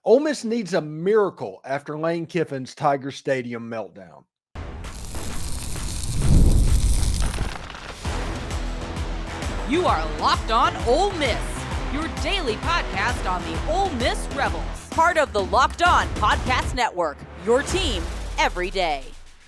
Ole Miss needs a miracle after Lane Kiffin's Tiger Stadium meltdown. You are Locked On Ole Miss, your daily podcast on the Ole Miss Rebels. Part of the Locked On Podcast Network, your team every day.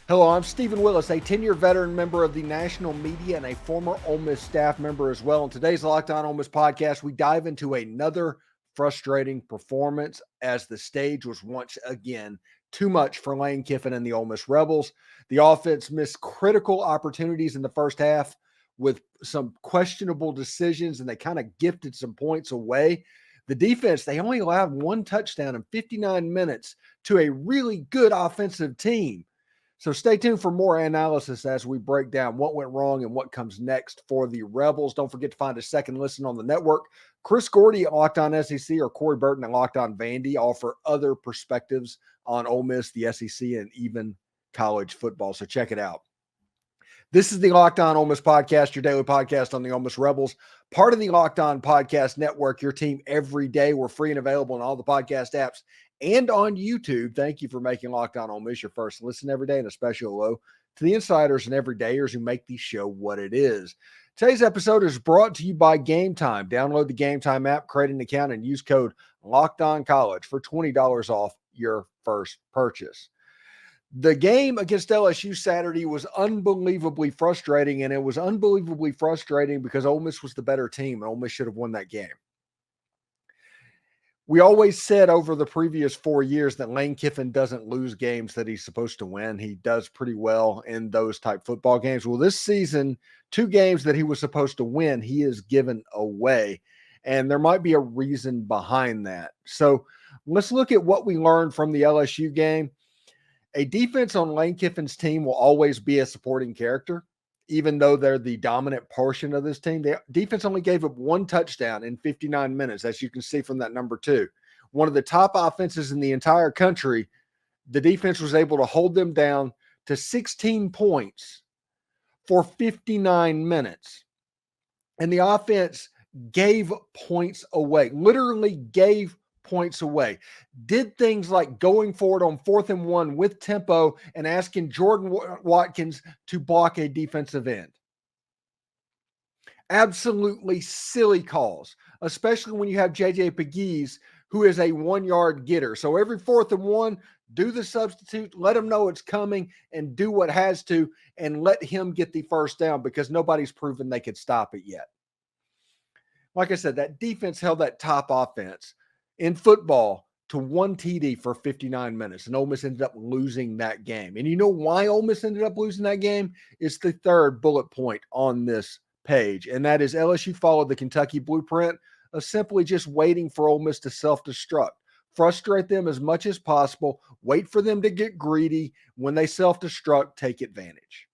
Hello, I'm Steven Willis, a 10-year veteran member of the national media and a former Ole Miss staff member as well. In today's Locked On Ole Miss podcast, we dive into another frustrating performance as the stage was once again too much for Lane Kiffin and the Ole Miss Rebels. The offense missed critical opportunities in the first half with some questionable decisions, and they kind of gifted some points away. The defense, they only allowed one touchdown in 59 minutes to a really good offensive team. So stay tuned for more analysis as we break down what went wrong and what comes next for the Rebels. Don't forget to find a second listen on the network. Chris Gordy at Locked On SEC or Corey Burton at Locked On Vandy offer other perspectives on Ole Miss, the SEC, and even college football. So check it out. This is the Locked On Ole Miss podcast, your daily podcast on the Ole Miss Rebels, part of the Locked On Podcast Network, your team every day. We're free and available on all the podcast apps and on YouTube. Thank you for making Locked On Ole Miss your first listen every day, and a special hello to the insiders and everydayers who make the show what it is. Today's episode is brought to you by Game Time. Download the Game Time app, create an account, and use code LOCKEDONCollege for $20 off your first purchase. The game against LSU Saturday was unbelievably frustrating, and it was unbelievably frustrating because Ole Miss was the better team, and Ole Miss should have won that game. We always said over the previous 4 years that Lane Kiffin doesn't lose games that he's supposed to win. He does pretty well in those type football games. Well, this season, 2 games that he was supposed to win, he has given away, and there might be a reason behind that. So let's look at what we learned from the LSU game. A defense on Lane Kiffin's team will always be a supporting character, even though they're the dominant portion of this team. The defense only gave up 1 touchdown in 59 minutes, as you can see from that number 2. One of the top offenses in the entire country, the defense was able to hold them down to 16 points for 59 minutes. And the offense gave points away, literally gave points away, did things like going forward on 4th and 1 with tempo and asking Jordan Watkins to block a defensive end. Absolutely silly calls, especially when you have JJ Pegues, who is a 1-yard getter. So every 4th and 1, do the substitute, let him know it's coming, and do what has to, and let him get the first down because nobody's proven they could stop it yet. Like I said, that defense held that top offense in football to 1 TD for 59 minutes, and Ole Miss ended up losing that game. And you know why Ole Miss ended up losing that game? It's the third bullet point on this page, and that is LSU followed the Kentucky blueprint of simply just waiting for Ole Miss to self-destruct. Frustrate them as much as possible, wait for them to get greedy. When they self-destruct, take advantage.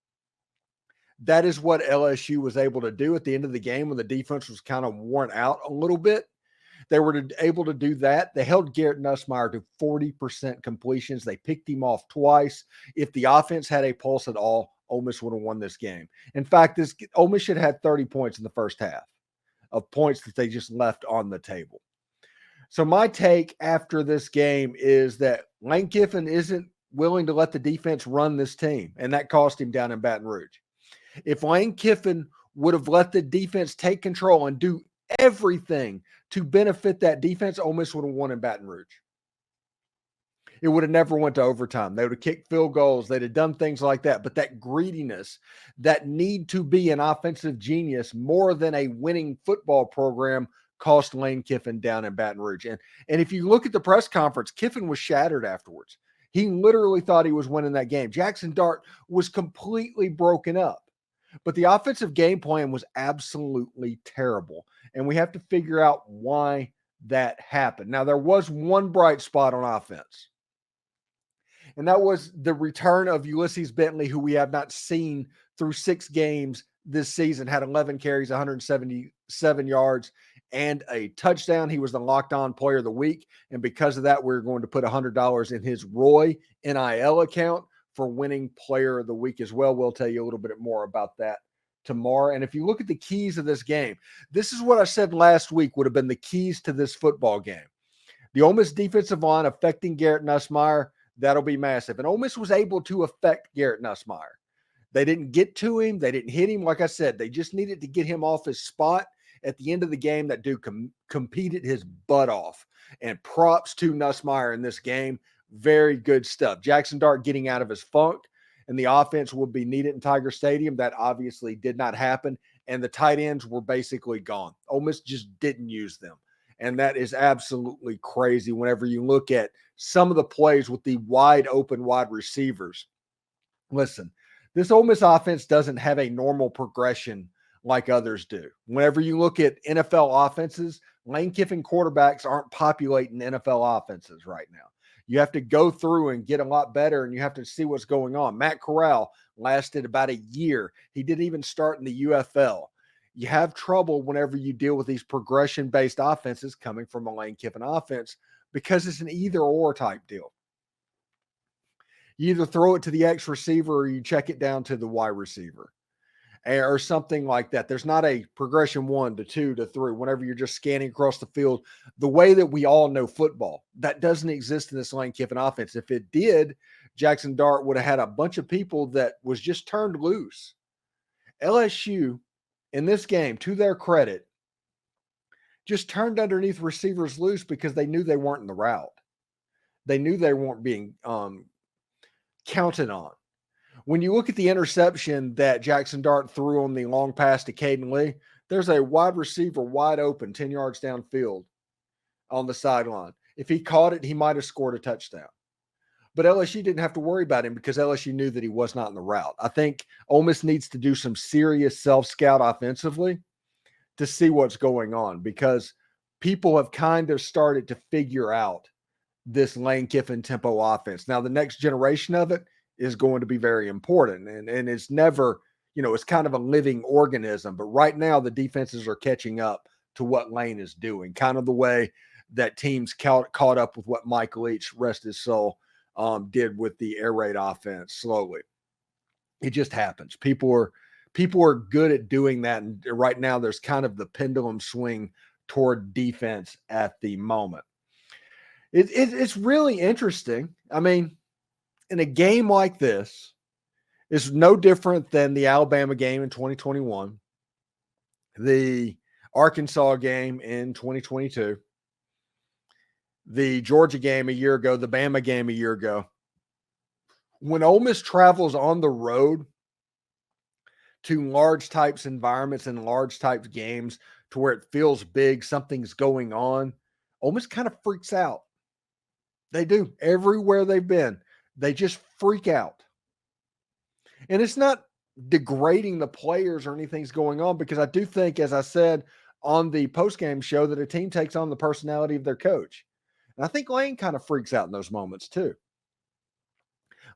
That is what LSU was able to do at the end of the game when the defense was kind of worn out a little bit. They were able to do that. They held Garrett Nussmeier to 40% completions. They picked him off twice. If the offense had a pulse at all, Ole Miss would have won this game. In fact, Ole Miss should have had 30 points in the first half of points that they just left on the table. So my take after this game is that Lane Kiffin isn't willing to let the defense run this team, and that cost him down in Baton Rouge. If Lane Kiffin would have let the defense take control and do everything to benefit that defense, Ole Miss would have won in Baton Rouge. It would have never went to overtime. They would have kicked field goals. They'd have done things like that. But that greediness, that need to be an offensive genius more than a winning football program cost Lane Kiffin down in Baton Rouge. And if you look at the press conference, Kiffin was shattered afterwards. He literally thought he was winning that game. Jackson Dart was completely broken up. But the offensive game plan was absolutely terrible. And we have to figure out why that happened. Now, there was one bright spot on offense. And that was the return of Ulysses Bentley, who we have not seen through 6 games this season, had 11 carries, 177 yards, and a touchdown. He was the Locked On Player of the Week. And because of that, we're going to put $100 in his Roy NIL account for winning Player of the Week as well. We'll tell you a little bit more about that tomorrow. And if you look at the keys of this game, this is what I said last week would have been the keys to this football game. The Ole Miss defensive line affecting Garrett Nussmeier, that'll be massive. And Ole Miss was able to affect Garrett Nussmeier. They didn't get to him. They didn't hit him. Like I said, they just needed to get him off his spot. At the end of the game, that dude competed his butt off. And props to Nussmeier in this game. Very good stuff. Jackson Dart getting out of his funk, and the offense would be needed in Tiger Stadium. That obviously did not happen, and the tight ends were basically gone. Ole Miss just didn't use them, and that is absolutely crazy whenever you look at some of the plays with the wide open wide receivers. Listen, this Ole Miss offense doesn't have a normal progression like others do. Whenever you look at NFL offenses, Lane Kiffin quarterbacks aren't populating NFL offenses right now. You have to go through and get a lot better, and you have to see what's going on. Matt Corral lasted about a year. He didn't even start in the UFL. You have trouble whenever you deal with these progression-based offenses coming from a Lane Kiffin offense because it's an either-or type deal. You either throw it to the X receiver or you check it down to the Y receiver or something like that. There's not a progression 1 to 2 to 3 whenever you're just scanning across the field the way that we all know football. That doesn't exist in this Lane Kiffin offense. If it did, Jackson Dart would have had a bunch of people that was just turned loose. LSU in this game, to their credit, just turned underneath receivers loose because they knew they weren't in the route. They knew they weren't being counted on. When you look at the interception that Jackson Dart threw on the long pass to Caden Lee, there's a wide receiver wide open 10 yards downfield on the sideline. If he caught it, he might have scored a touchdown. But LSU didn't have to worry about him because LSU knew that he was not in the route. I think Ole Miss needs to do some serious self-scout offensively to see what's going on because people have kind of started to figure out this Lane Kiffin tempo offense. Now, the next generation of it is going to be very important. And it's never, it's kind of a living organism. But right now, the defenses are catching up to what Lane is doing, kind of the way that teams caught up with what Mike Leach, rest his soul, did with the air raid offense slowly. It just happens. People are good at doing that. And right now, there's kind of the pendulum swing toward defense at the moment. It's really interesting. I mean, in a game like this, it's no different than the Alabama game in 2021, the Arkansas game in 2022, the Georgia game a year ago, the Bama game a year ago. When Ole Miss travels on the road to large types environments and large types games to where it feels big, something's going on, Ole Miss kind of freaks out. They do. Everywhere they've been, they just freak out. And it's not degrading the players or anything's going on because I do think, as I said on the postgame show, that a team takes on the personality of their coach. And I think Lane kind of freaks out in those moments too.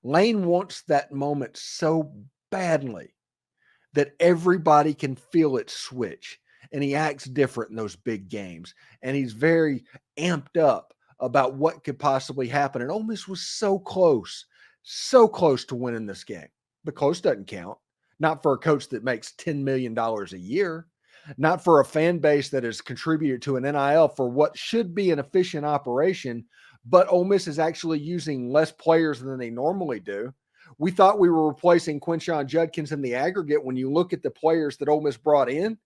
Lane wants that moment so badly that everybody can feel it switch. And he acts different in those big games. And he's very amped up about what could possibly happen. And Ole Miss was so close to winning this game. But close doesn't count. Not for a coach that makes $10 million a year. Not for a fan base that has contributed to an NIL for what should be an efficient operation. But Ole Miss is actually using less players than they normally do. We thought we were replacing Quinshon Judkins in the aggregate when you look at the players that Ole Miss brought in.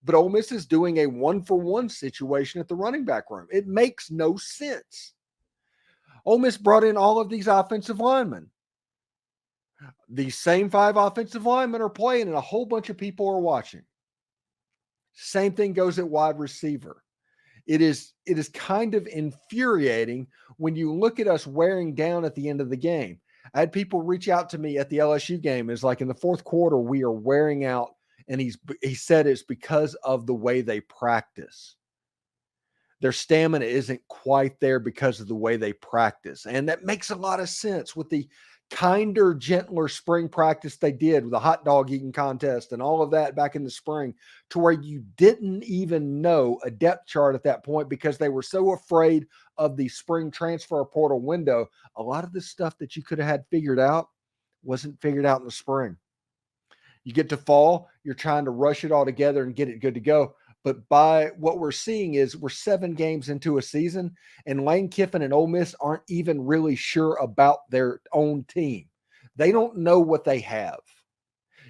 But Ole Miss is doing a 1-for-1 situation at the running back room. It makes no sense. Ole Miss brought in all of these offensive linemen. These same 5 offensive linemen are playing and a whole bunch of people are watching. Same thing goes at wide receiver. It is kind of infuriating when you look at us wearing down at the end of the game. I had people reach out to me at the LSU game. It's like in the fourth quarter, we are wearing out. And he said it's because of the way they practice. Their stamina isn't quite there because of the way they practice. And that makes a lot of sense with the kinder, gentler spring practice they did with the hot dog eating contest and all of that back in the spring, to where you didn't even know a depth chart at that point because they were so afraid of the spring transfer portal window. A lot of the stuff that you could have had figured out wasn't figured out in the spring. You get to fall, you're trying to rush it all together and get it good to go. But by what we're seeing is we're 7 games into a season, and Lane Kiffin and Ole Miss aren't even really sure about their own team. They don't know what they have.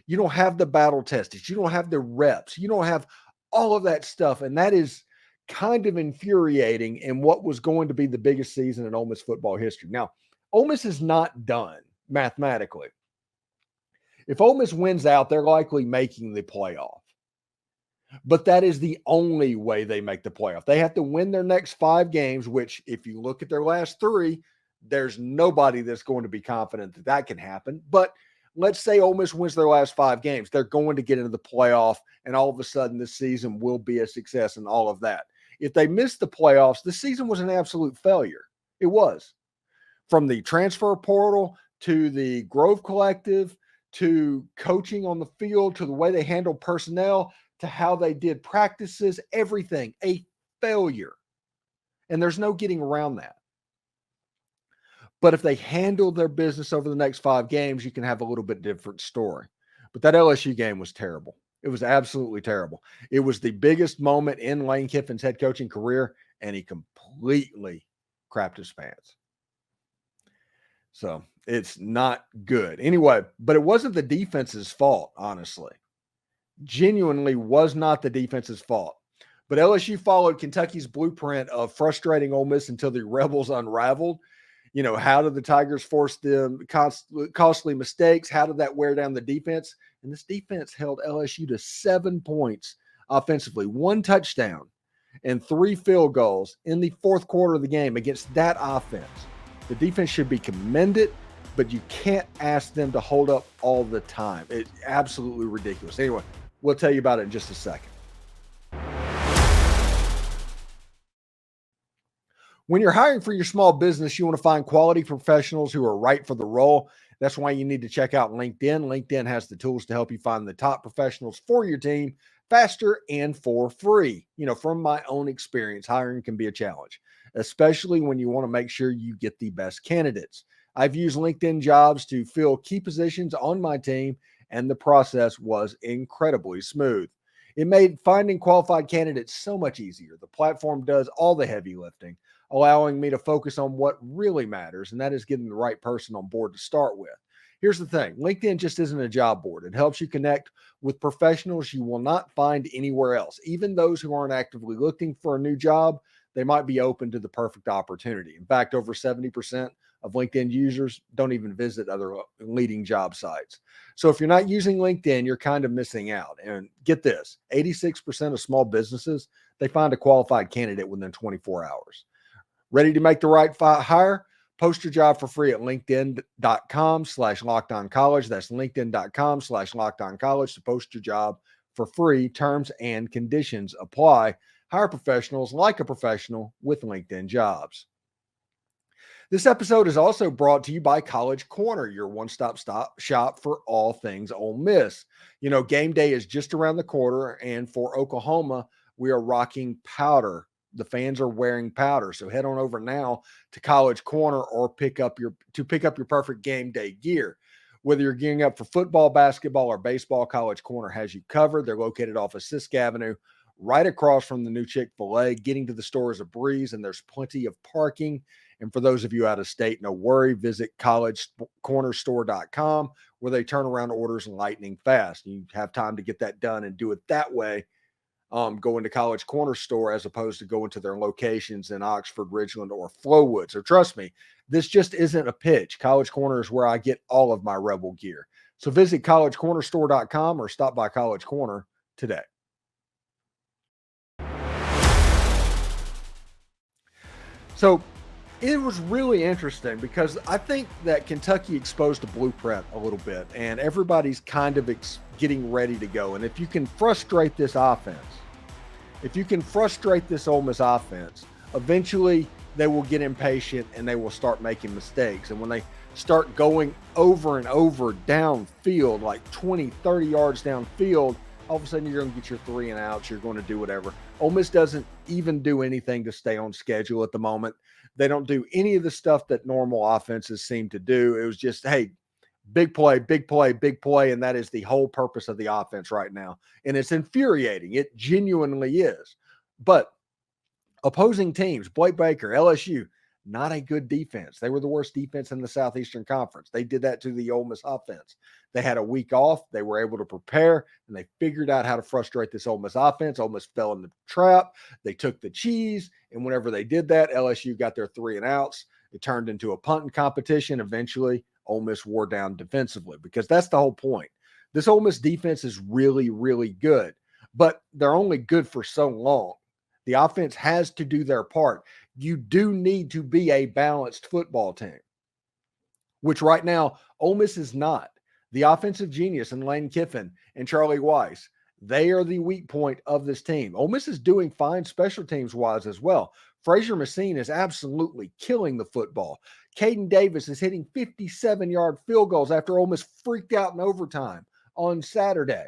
You don't have the battle tested. You don't have the reps. You don't have all of that stuff. And that is kind of infuriating in what was going to be the biggest season in Ole Miss football history. Now, Ole Miss is not done mathematically. If Ole Miss wins out, they're likely making the playoff. But that is the only way they make the playoff. They have to win their next 5 games, which if you look at their last 3, there's nobody that's going to be confident that that can happen. But let's say Ole Miss wins their last 5 games. They're going to get into the playoff, and all of a sudden this season will be a success and all of that. If they miss the playoffs, the season was an absolute failure. It was. From the transfer portal to the Grove Collective to coaching on the field to the way they handled personnel to how they did practices, everything, a failure. And there's no getting around that. But if they handle their business over the next 5 games, you can have a little bit different story. But that LSU game was terrible. It was absolutely terrible. It was the biggest moment in Lane Kiffin's head coaching career, and he completely crapped his pants. So it's not good. Anyway, but it wasn't the defense's fault, honestly. Genuinely was not the defense's fault. But LSU followed Kentucky's blueprint of frustrating Ole Miss until the Rebels unraveled. You know, how did the Tigers force them costly mistakes? How did that wear down the defense? And this defense held LSU to 7 points offensively, 1 touchdown and 3 field goals in the fourth quarter of the game against that offense. The defense should be commended, but you can't ask them to hold up all the time. It's absolutely ridiculous. Anyway, we'll tell you about it in just a second. When you're hiring for your small business, you want to find quality professionals who are right for the role. That's why you need to check out LinkedIn. LinkedIn has the tools to help you find the top professionals for your team faster and for free. You know, from my own experience, hiring can be a challenge, especially when you want to make sure you get the best candidates. I've used LinkedIn Jobs to fill key positions on my team, and the process was incredibly smooth. It made finding qualified candidates so much easier. The platform does all the heavy lifting, allowing me to focus on what really matters, and that is getting the right person on board to start with. Here's the thing. LinkedIn just isn't a job board. It helps you connect with professionals you will not find anywhere else. Even those who aren't actively looking for a new job, they might be open to the perfect opportunity. In fact, over 70% of LinkedIn users don't even visit other leading job sites. So if you're not using LinkedIn, you're kind of missing out. And get this, 86% of small businesses, they find a qualified candidate within 24 hours. Ready to make the right hire? Post your job for free at linkedin.com/lockedoncollege. That's linkedin.com/lockedoncollege to post your job for free. Terms and conditions apply. Hire professionals like a professional with LinkedIn Jobs. This episode is also brought to you by College Corner, your one-stop shop for all things Ole Miss. You know, game day is just around the corner, and for Oklahoma, we are rocking powder. The fans are wearing powder. So head on over now to College Corner or pick up your perfect game day gear. Whether you're gearing up for football, basketball, or baseball, College Corner has you covered. They're located off of Sisk Avenue, right across from the new Chick-fil-A. Getting to the store is a breeze, and there's plenty of parking. And for those of you out of state, no worry, visit collegecornerstore.com where they turn around orders lightning fast. You have time to get that done and do it that way. Going to College Corner Store as opposed to going to their locations in Oxford, Ridgeland, or Flowood. So trust me, this just isn't a pitch. College Corner is where I get all of my Rebel gear. So visit collegecornerstore.com or stop by College Corner today. So it was really interesting because I think that Kentucky exposed the blueprint a little bit, and everybody's kind of getting ready to go. And if you can frustrate this offense, if you can frustrate this Ole Miss offense, eventually they will get impatient and they will start making mistakes. And when they start going over and over downfield, like 20, 30 yards downfield, all of a sudden you're going to get your 3 and outs. You're going to do whatever. Ole Miss doesn't even do anything to stay on schedule at the moment. They don't do any of the stuff that normal offenses seem to do. It was just, hey, Big play, big play, big play, and that is the whole purpose of the offense right now. And it's infuriating. It genuinely is. But opposing teams, Blake Baker, LSU, not a good defense. They were the worst defense in the Southeastern Conference. They did that to the Ole Miss offense. They had a week off. They were able to prepare, and they figured out how to frustrate this Ole Miss offense. Ole Miss fell in the trap. They took the cheese, and whenever they did that, LSU got their 3 and outs. It turned into a punting competition. Eventually, Ole Miss wore down defensively because that's the whole point. This Ole Miss defense is really, really good, but they're only good for so long. The offense has to do their part. You do need to be a balanced football team, which right now Ole Miss is not. The offensive genius in Lane Kiffin and Charlie Weis, they are the weak point of this team. Ole Miss is doing fine special teams wise as well. Frazier Messine is absolutely killing the football. Caden Davis is hitting 57-yard field goals after Ole Miss freaked out in overtime on Saturday.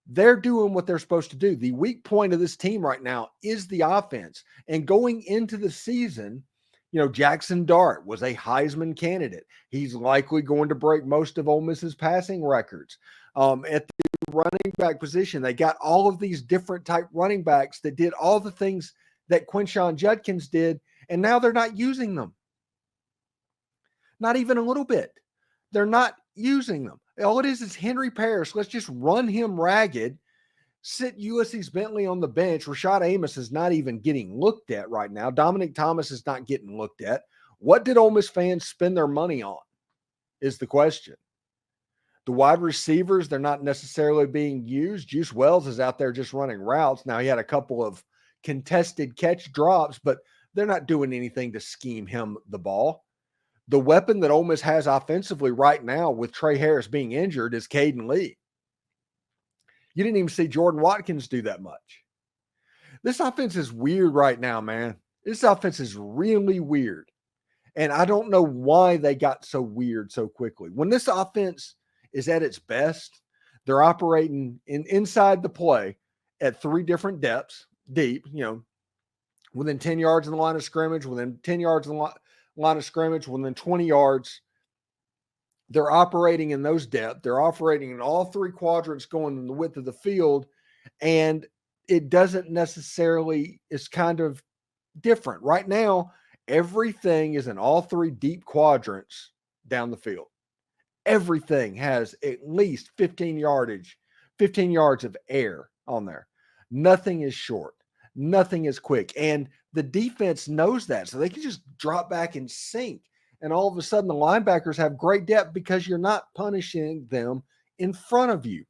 They're doing what they're supposed to do. The weak point of this team right now is the offense. And going into the season, Jackson Dart was a Heisman candidate. He's likely going to break most of Ole Miss's passing records. At the running back position, they got all of these different type running backs that did all the things that Quinshon Judkins did, and now they're not using them. Not even a little bit. They're not using them. All it is Henry Parrish. Let's just run him ragged, sit Ulysses Bentley on the bench. Rashad Amos is not even getting looked at right now. Dominic Thomas is not getting looked at. What did Ole Miss fans spend their money on is the question. The wide receivers, they're not necessarily being used. Juice Wells is out there just running routes. Now, he had a couple of contested catch drops, but they're not doing anything to scheme him the ball. The weapon that Ole Miss has offensively right now with Trey Harris being injured is Caden Lee. You didn't even see Jordan Watkins do that much. This offense is weird right now, man. This offense is really weird. And I don't know why they got so weird so quickly. When this offense is at its best, they're operating inside the play at 3 different depths, deep, within 10 yards in the line of scrimmage, within 10 yards in the line of scrimmage, within 20 yards. They're operating in those depths. They're operating in all 3 quadrants going in the width of the field. And it doesn't necessarily, it's kind of different. Right now, everything is in all 3 deep quadrants down the field. Everything has at least 15 yards of air on there. Nothing is short. Nothing is quick. And the defense knows that. So they can just drop back and sink. And all of a sudden the linebackers have great depth because you're not punishing them in front of you.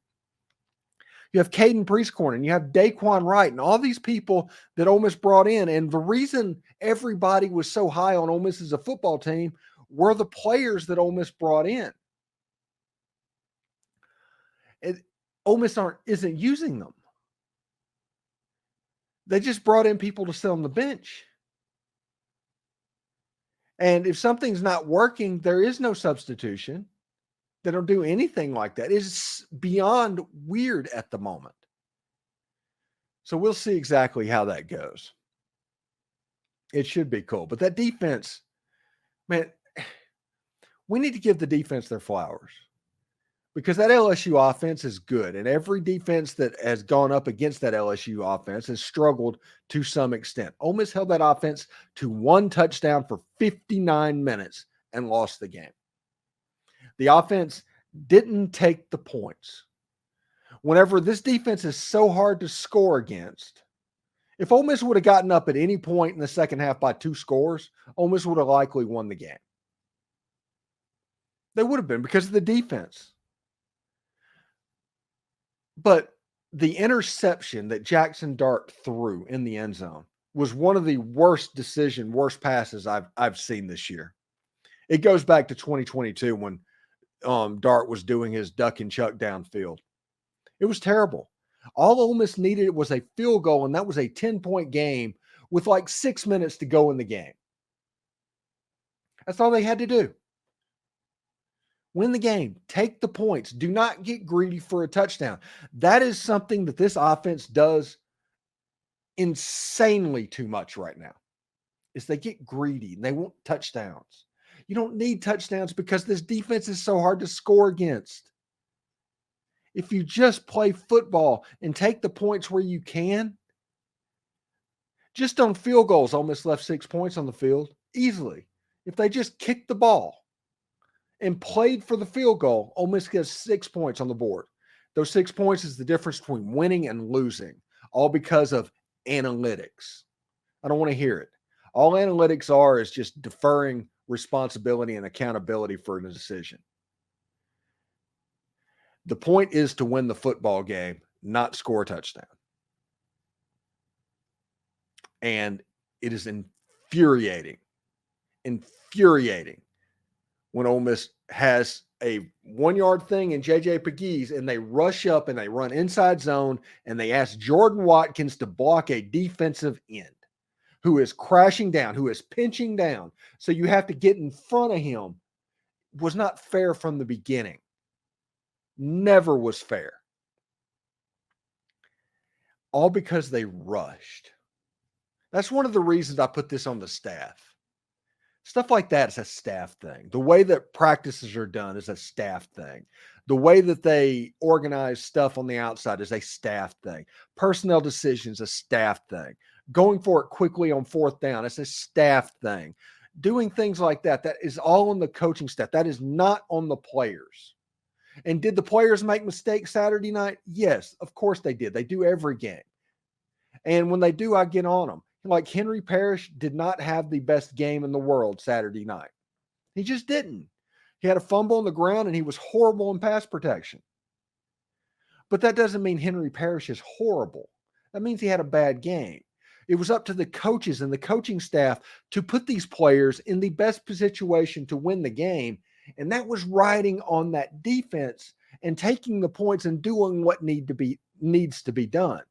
You have Caden Priestcorn and you have Daquan Wright and all these people that Ole Miss brought in. And the reason everybody was so high on Ole Miss as a football team were the players that Ole Miss brought in. Ole Miss isn't using them. They just brought in people to sit on the bench. And if something's not working, there is no substitution. They don't do anything like that. It's beyond weird at the moment. So we'll see exactly how that goes. It should be cool. But that defense, man, we need to give the defense their flowers. Because that LSU offense is good. And every defense that has gone up against that LSU offense has struggled to some extent. Ole Miss held that offense to 1 touchdown for 59 minutes and lost the game. The offense didn't take the points. Whenever this defense is so hard to score against, if Ole Miss would have gotten up at any point in the second half by 2 scores, Ole Miss would have likely won the game. They would have been because of the defense. But the interception that Jackson Dart threw in the end zone was one of the worst passes I've seen this year. It goes back to 2022 when Dart was doing his duck and chuck downfield. It was terrible. All Ole Miss needed was a field goal, and that was a 10-point game with like 6 minutes to go in the game. That's all they had to do. Win the game. Take the points. Do not get greedy for a touchdown. That is something that this offense does insanely too much right now. Is they get greedy and they want touchdowns. You don't need touchdowns because this defense is so hard to score against. If you just play football and take the points where you can, just on field goals, Ole Miss left 6 points on the field easily. If they just kicked the ball and played for the field goal, Ole Miss gets 6 points on the board. Those 6 points is the difference between winning and losing, all because of analytics. I don't want to hear it. All analytics are is just deferring responsibility and accountability for a decision. The point is to win the football game, not score a touchdown. And it is infuriating when Ole Miss has a 1 yard thing in JJ Pegues and they rush up and they run inside zone and they ask Jordan Watkins to block a defensive end who is crashing down, who is pinching down. So you have to get in front of him. It was not fair from the beginning. Never was fair. All because they rushed. That's one of the reasons I put this on the staff. Stuff like that is a staff thing. The way that practices are done is a staff thing. The way that they organize stuff on the outside is a staff thing. Personnel decisions, a staff thing. Going for it quickly on fourth down, it's a staff thing. Doing things like that, that is all on the coaching staff. That is not on the players. And did the players make mistakes Saturday night? Yes, of course they did. They do every game. And when they do, I get on them. Like Henry Parrish did not have the best game in the world Saturday night. He just didn't. He had a fumble on the ground and he was horrible in pass protection. But that doesn't mean Henry Parrish is horrible. That means he had a bad game. It was up to the coaches and the coaching staff to put these players in the best situation to win the game. And that was riding on that defense and taking the points and doing what needs to be done.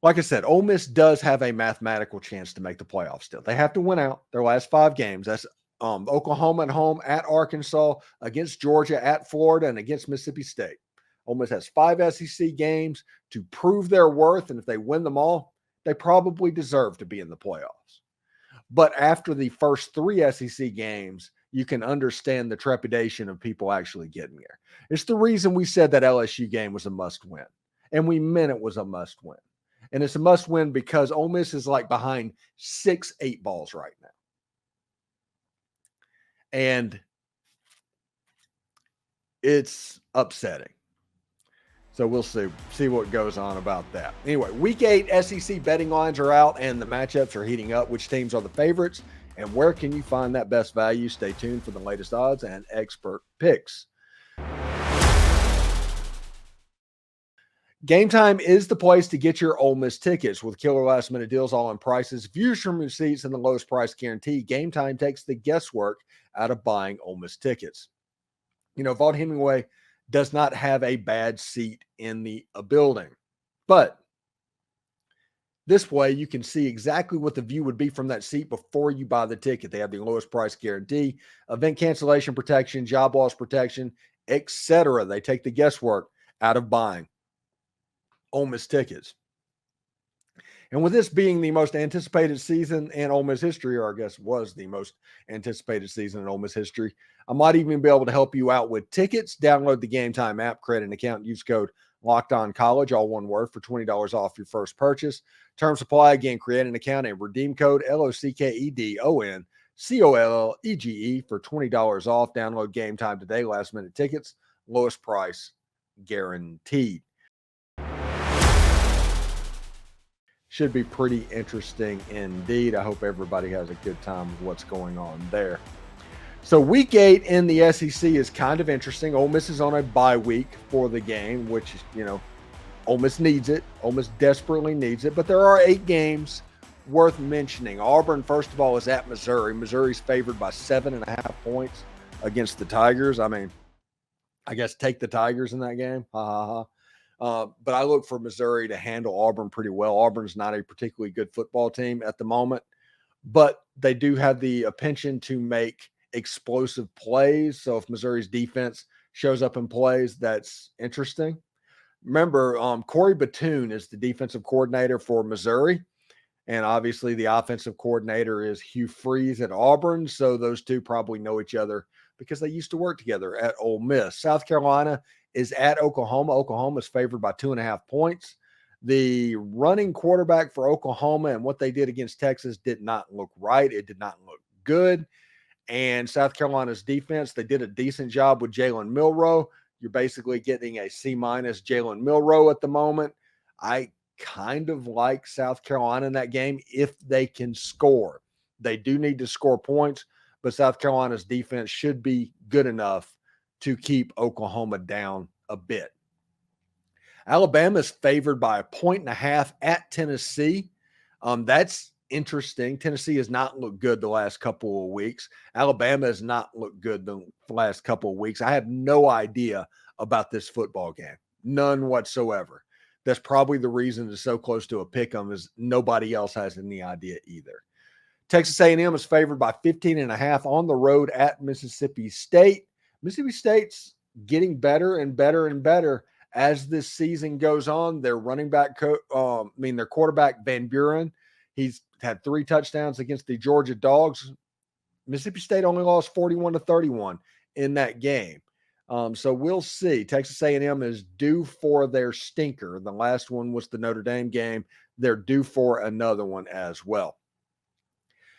Like I said, Ole Miss does have a mathematical chance to make the playoffs still. They have to win out their last 5 games. That's Oklahoma at home, at Arkansas, against Georgia, at Florida, and against Mississippi State. Ole Miss has 5 SEC games to prove their worth, and if they win them all, they probably deserve to be in the playoffs. But after the first 3 SEC games, you can understand the trepidation of people actually getting there. It's the reason we said that LSU game was a must-win, and we meant it was a must-win. And it's a must-win because Ole Miss is like behind 6 8 balls right now. And it's upsetting. So we'll see what goes on about that. Anyway, week 8 SEC betting lines are out and the matchups are heating up. Which teams are the favorites and where can you find that best value? Stay tuned for the latest odds and expert picks. Game Time is the place to get your Ole Miss tickets with killer last-minute deals, all in prices, views from your seats, and the lowest price guarantee. Game Time takes the guesswork out of buying Ole Miss tickets. You know, Vaught Hemingway does not have a bad seat in the building, but this way you can see exactly what the view would be from that seat before you buy the ticket. They have the lowest price guarantee, event cancellation protection, job loss protection, etc. They take the guesswork out of buying Ole Miss tickets. And with this being the most anticipated season in Ole Miss history, or I guess was the most anticipated season in Ole Miss history, I might even be able to help you out with tickets. Download the Game Time app, create an account, use code LOCKEDONCollege, all one word, for $20 off your first purchase. Terms apply. Again, create an account and redeem code LOCKEDONCOLLEGE for $20 off. Download Game Time today. Last minute tickets, lowest price guaranteed. Should be pretty interesting indeed. I hope everybody has a good time with what's going on there. So week 8 in the SEC is kind of interesting. Ole Miss is on a bye week for the game, which, you know, Ole Miss needs it. Ole Miss desperately needs it. But there are 8 games worth mentioning. Auburn, first of all, is at Missouri. Missouri's favored by 7.5 points against the Tigers. I mean, I guess take the Tigers in that game. Ha ha ha. But I look for Missouri to handle Auburn pretty well. Auburn's not a particularly good football team at the moment, but they do have the penchant to make explosive plays. So if Missouri's defense shows up and plays, that's interesting. Remember, Corey Batoon is the defensive coordinator for Missouri. And obviously the offensive coordinator is Hugh Freeze at Auburn. So those two probably know each other because they used to work together at Ole Miss. South Carolina is at Oklahoma. Oklahoma is favored by 2.5 points. The running quarterback for Oklahoma and what they did against Texas did not look right. It did not look good. And South Carolina's defense, they did a decent job with Jalen Milroe. You're basically getting a C- Jalen Milroe at the moment. I kind of like South Carolina in that game if they can score. They do need to score points, but South Carolina's defense should be good enough to keep Oklahoma down a bit. Alabama is favored by 1.5 at Tennessee. That's interesting. Tennessee has not looked good the last couple of weeks. Alabama has not looked good the last couple of weeks. I have no idea about this football game. None whatsoever. That's probably the reason it's so close to a pick-em is nobody else has any idea either. Texas A&M is favored by 15.5 on the road at Mississippi State. Mississippi State's getting better and better and better as this season goes on. Their their quarterback Van Buren, he's had 3 touchdowns against the Georgia Dogs. Mississippi State only lost 41-31 in that game. So we'll see. Texas A&M is due for their stinker. The last one was the Notre Dame game. They're due for another one as well.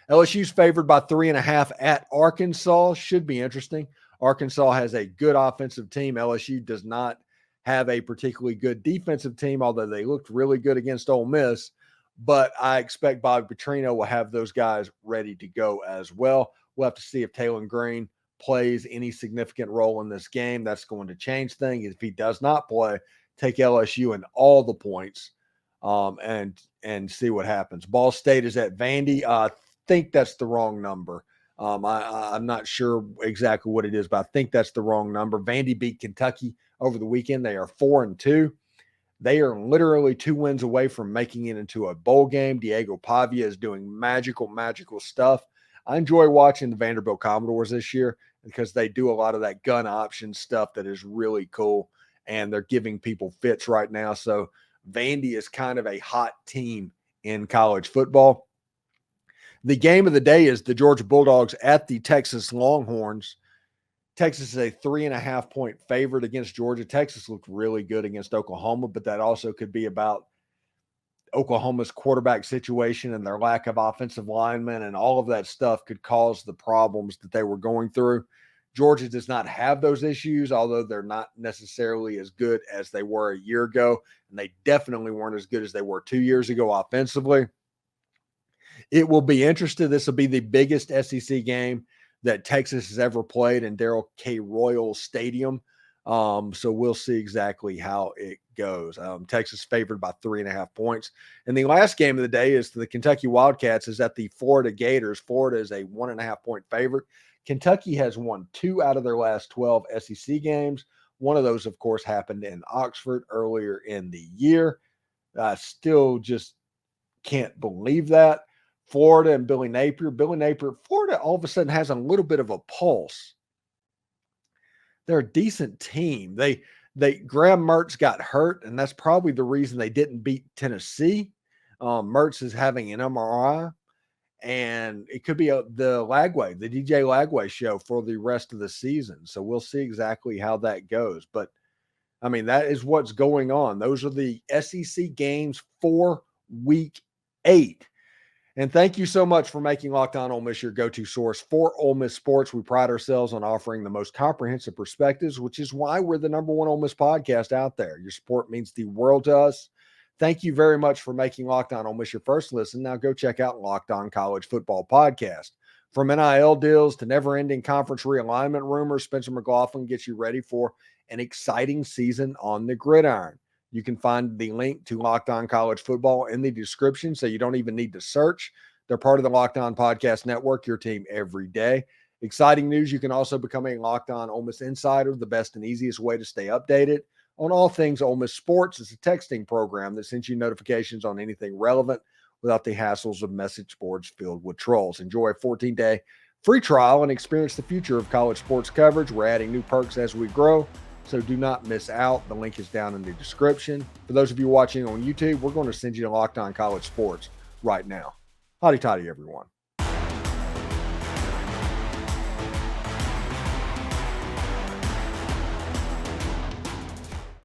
LSU's favored by 3.5 at Arkansas. Should be interesting. Arkansas has a good offensive team. LSU does not have a particularly good defensive team, although they looked really good against Ole Miss. But I expect Bobby Petrino will have those guys ready to go as well. We'll have to see if Taylor Green plays any significant role in this game. That's going to change things. If he does not play, take LSU and all the points and see what happens. Ball State is at Vandy. I think that's the wrong number. I'm not sure exactly what it is, but I think that's the wrong number. Vandy beat Kentucky over the weekend. They are 4-2. They are literally 2 wins away from making it into a bowl game. Diego Pavia is doing magical stuff. I enjoy watching the Vanderbilt Commodores this year because they do a lot of that gun option stuff that is really cool, and they're giving people fits right now. So Vandy is kind of a hot team in college football. The game of the day is the Georgia Bulldogs at the Texas Longhorns. Texas is a 3.5-point favorite against Georgia. Texas looked really good against Oklahoma, but that also could be about Oklahoma's quarterback situation and their lack of offensive linemen, and all of that stuff could cause the problems that they were going through. Georgia does not have those issues, although they're not necessarily as good as they were a year ago, and they definitely weren't as good as they were 2 years ago offensively. It will be interesting. This will be the biggest SEC game that Texas has ever played in Darrell K. Royal Stadium. So we'll see exactly how it goes. Texas favored by 3.5 points. And the last game of the day is the Kentucky Wildcats is at the Florida Gators. Florida is a 1.5-point favorite. Kentucky has won 2 out of their last 12 SEC games. One of those, of course, happened in Oxford earlier in the year. I still just can't believe that. Florida and Billy Napier. Florida all of a sudden has a little bit of a pulse. They're a decent team. Graham Mertz got hurt, and that's probably the reason they didn't beat Tennessee. Mertz is having an MRI, and it could be the DJ Lagway show for the rest of the season. So we'll see exactly how that goes. But, I mean, that is what's going on. Those are the SEC games for Week 8. And thank you so much for making Locked On Ole Miss your go-to source for Ole Miss sports. We pride ourselves on offering the most comprehensive perspectives, which is why we're the number one Ole Miss podcast out there. Your support means the world to us. Thank you very much for making Locked On Ole Miss your first listen. Now go check out Locked On College Football Podcast. From NIL deals to never-ending conference realignment rumors, Spencer McLaughlin gets you ready for an exciting season on the gridiron. You can find the link to Locked On College Football in the description, so you don't even need to search. They're part of the Locked On Podcast Network, your team every day. Exciting news, you can also become a Locked On Ole Miss Insider, the best and easiest way to stay updated on all things Ole Miss sports. It's a texting program that sends you notifications on anything relevant without the hassles of message boards filled with trolls. Enjoy a 14-day free trial and experience the future of college sports coverage. We're adding new perks as we grow, so do not miss out. The link is down in the description. For those of you watching on YouTube, we're going to send you to Locked On College Sports right now. Hotty toddy, everyone.